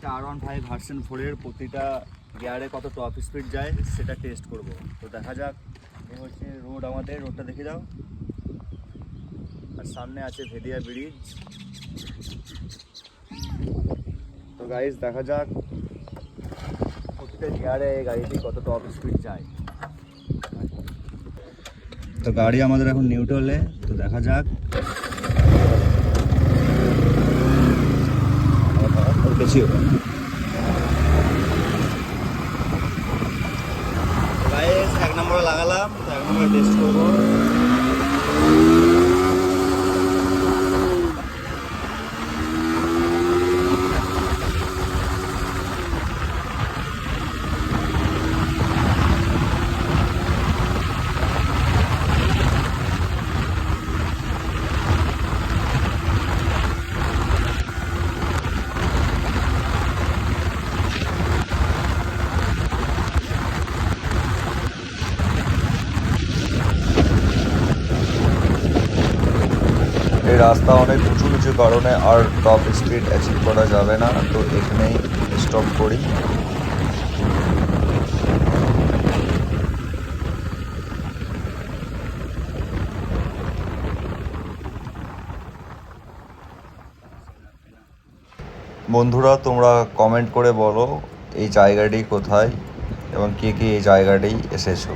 আজকে R15 version 4-এর প্রতিটা গিয়ারে কত টপ স্পিড যায় সেটা টেস্ট করব। তো দেখা যাক। এই হচ্ছে রোড, আমাদের রোডটা দেখে দাও। আর সামনে আছে ভেদিয়া ব্রিজ। তো গাইস দেখা যাক প্রতিটা গিয়ারে এই গাড়িটি কত টপ স্পিড যায়। তো গাড়ি আমাদের এখন নিউট্রালে, তো দেখা যাক। বেশি হবে গাইস, 1 নম্বরে লাগালাম। তো 1 নম্বরে টেস্ট করবো। এই রাস্তা অনেক উঁচু নিচু কারণে আর টপ স্পিড অ্যাচিভ করা যাবে না, তো এখানেই স্টপ করি। বন্ধুরা, তোমরা কমেন্ট করে বলো এই জায়গাটি কোথায় এবং কে কে এই জায়গাটি এসেছো।